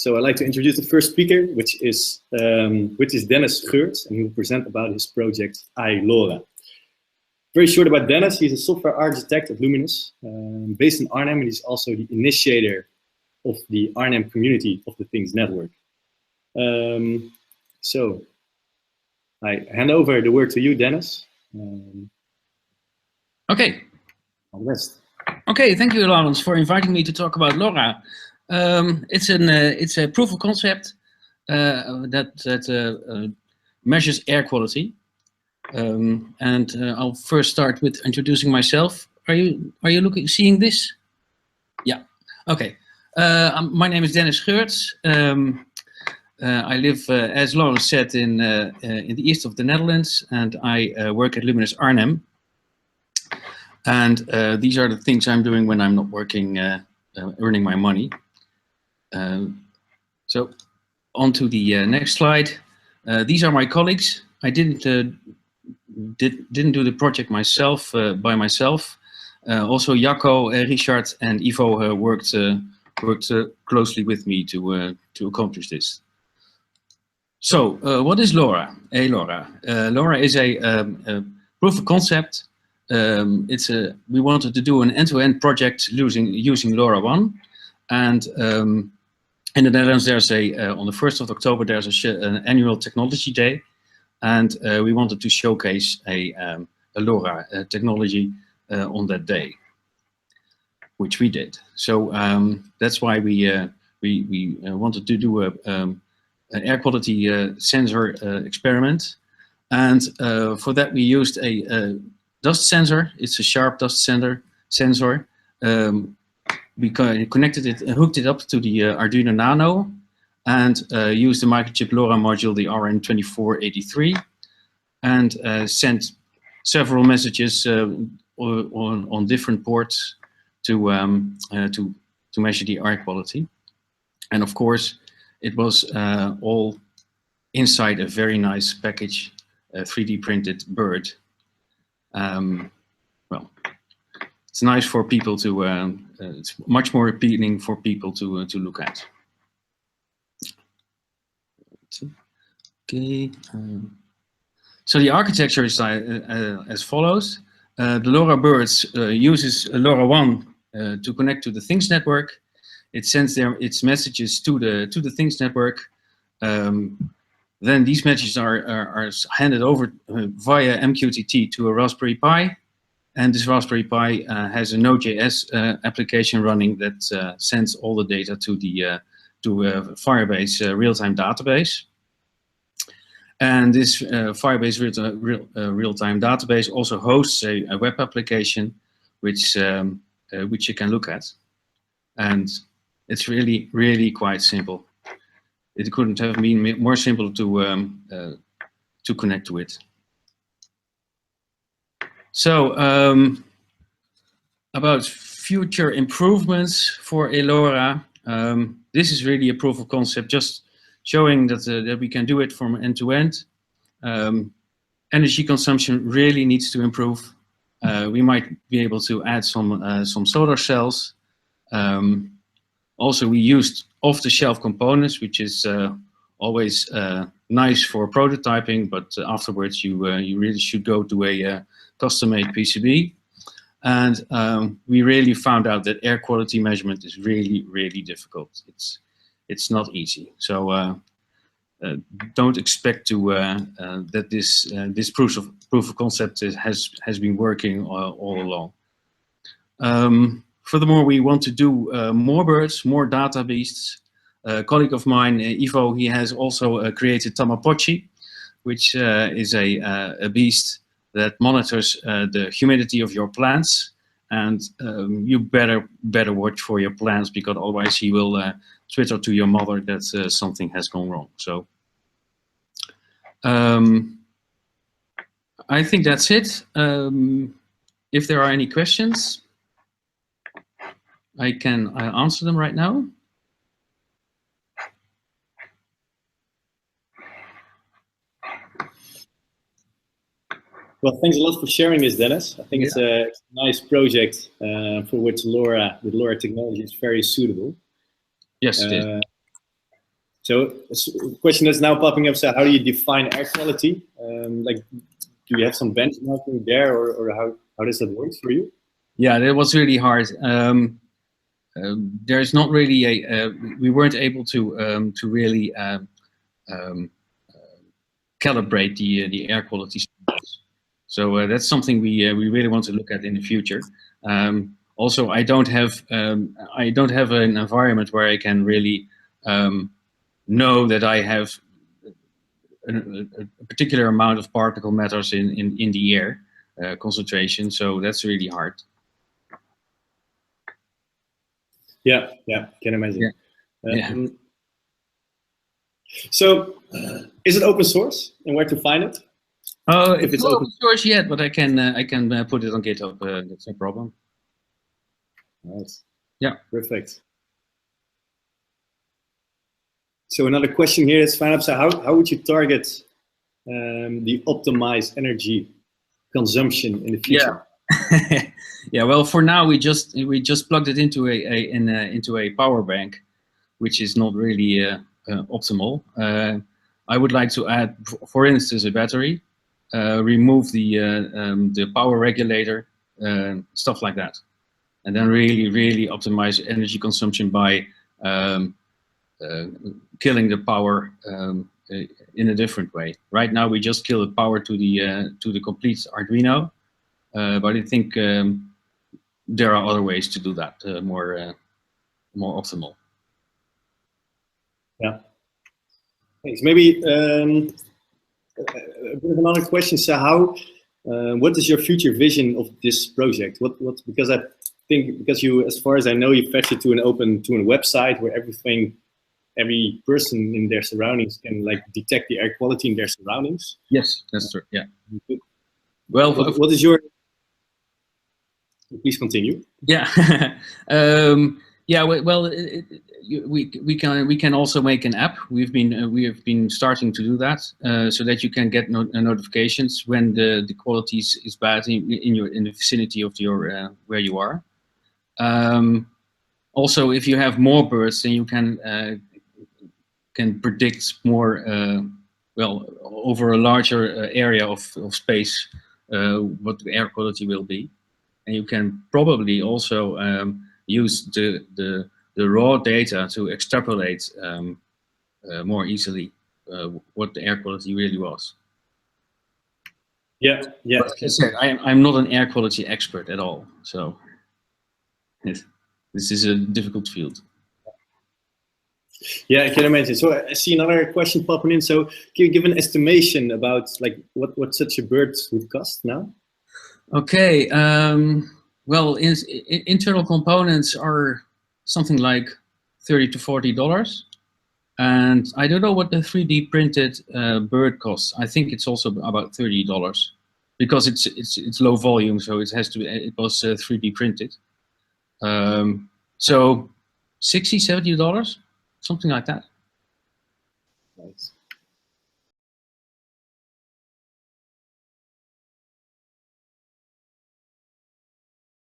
So I'd like to introduce the first speaker, which is Dennis Geurts, and he will present about his project Aelora. Very short about Dennis. He's a software architect at Luminous, based in Arnhem, and he's also the initiator of the Arnhem community of the Things Network. So I hand over the word to you, Dennis. Okay. All the best. Okay, thank you, Lawrence, for inviting me to talk about LoRa. It's a proof of concept that measures air quality. I'll first start with introducing myself. Are you seeing this? Yeah. Okay. My name is Dennis Geurts. I live, as Lawrence said, in the east of the Netherlands, and I work at Luminous Arnhem. And these are the things I'm doing when I'm not working, earning my money. So on to the next slide. These are my colleagues. I didn't do the project myself by myself. Also, Jacco, Richard, and Ivo worked closely with me to accomplish this. So, what is LoRa? Aelora. LoRa is a proof of concept. We wanted to do an end-to-end project using LoRaWAN, and in the Netherlands, there's on the 1st of October, there's an annual technology day, and we wanted to showcase a LoRa technology on that day, which we did. So that's why we wanted to do an air quality sensor experiment, and for that we used a dust sensor. It's a sharp dust sensor. We connected it, hooked it up to the Arduino Nano, and used the microchip LoRa module, the RN2483, and sent several messages on different ports to measure the air quality. And of course, it was all inside a very nice package, a 3D printed bird. Well, it's nice for people to, it's much more appealing for people to look at. Okay. So the architecture is as follows. The LoRa birds uses LoRaWAN to connect to the Things network. It sends its messages to the Things network. Then these messages are handed over via MQTT to a Raspberry Pi. And this Raspberry Pi has a Node.js application running that sends all the data to the Firebase real-time database. And this Firebase real-time database also hosts a web application which you can look at. And it's really, really quite simple. It couldn't have been more simple to connect to it. So about future improvements for Aelora, this is really a proof of concept, just showing that we can do it from end to end. Energy consumption really needs to improve. We might be able to add some solar cells. Also, we used off-the-shelf components, which is always nice for prototyping, but afterwards you really should go to a custom-made PCB. And we really found out that air quality measurement is really, really difficult. It's not easy. So don't expect to that this proof of concept has been working all along. Furthermore, we want to do more birds, more data beasts. A colleague of mine, Ivo, he has also created Tamagotchi, which is a beast that monitors the humidity of your plants, and you better watch for your plants, because otherwise he will Twitter to your mother that something has gone wrong. So I think that's it. If there are any questions, I can answer them right now. Well, thanks a lot for sharing this, Dennis. I think it's a nice project for which LoRa, with LoRa technology, is very suitable. Yes, it is. So a question that's now popping up, so how do you define air quality? Like, do you have some benchmarking there, or how does that work for you? Yeah, that was really hard. There's not really we weren't able to really calibrate the air quality standards. So that's something we really want to look at in the future. Also, I don't have an environment where I can really know that I have a particular amount of particle matters in the air concentration. So that's really hard. Yeah, can imagine. Yeah. So, is it open source, and where to find it? If it's not open source yet, but I can put it on GitHub. That's no problem. Nice. Yeah. Perfect. So another question here is, so how would you target the optimized energy consumption in the future? Yeah. Yeah. Well, for now we just plugged it into a power bank, which is not really optimal. I would like to add, for instance, a battery, remove the power regulator, stuff like that, and then really optimize energy consumption by killing the power in a different way. Right now, we just kill the power to the complete Arduino, but I think there are other ways to do that more optimal. Yeah. Thanks. Maybe a bit of another question. So what is your future vision of this project? Because I think, because you, as far as I know, you fetch it to a website where every person in their surroundings can like detect the air quality in their surroundings. Yes, that's true. Yeah. Well, what is your? Please continue. Yeah. Yeah. Well, we can also make an app. We have been starting to do that so that you can get notifications when the quality is bad in the vicinity of your where you are. Also, if you have more birds, then you can predict more well over a larger area of space what the air quality will be, and you can probably also use the raw data to extrapolate more easily what the air quality really was. Yeah. But as I said, I'm not an air quality expert at all, so this is a difficult field. Yeah, I can imagine. So I see another question popping in. So can you give an estimation about like what such a bird would cost now? Okay. Well, internal components are something like $30 to $40, and I don't know what the 3D printed bird costs. I think it's also about $30 because it's low volume, so it was 3D printed. So $60, $70, something like that. Nice.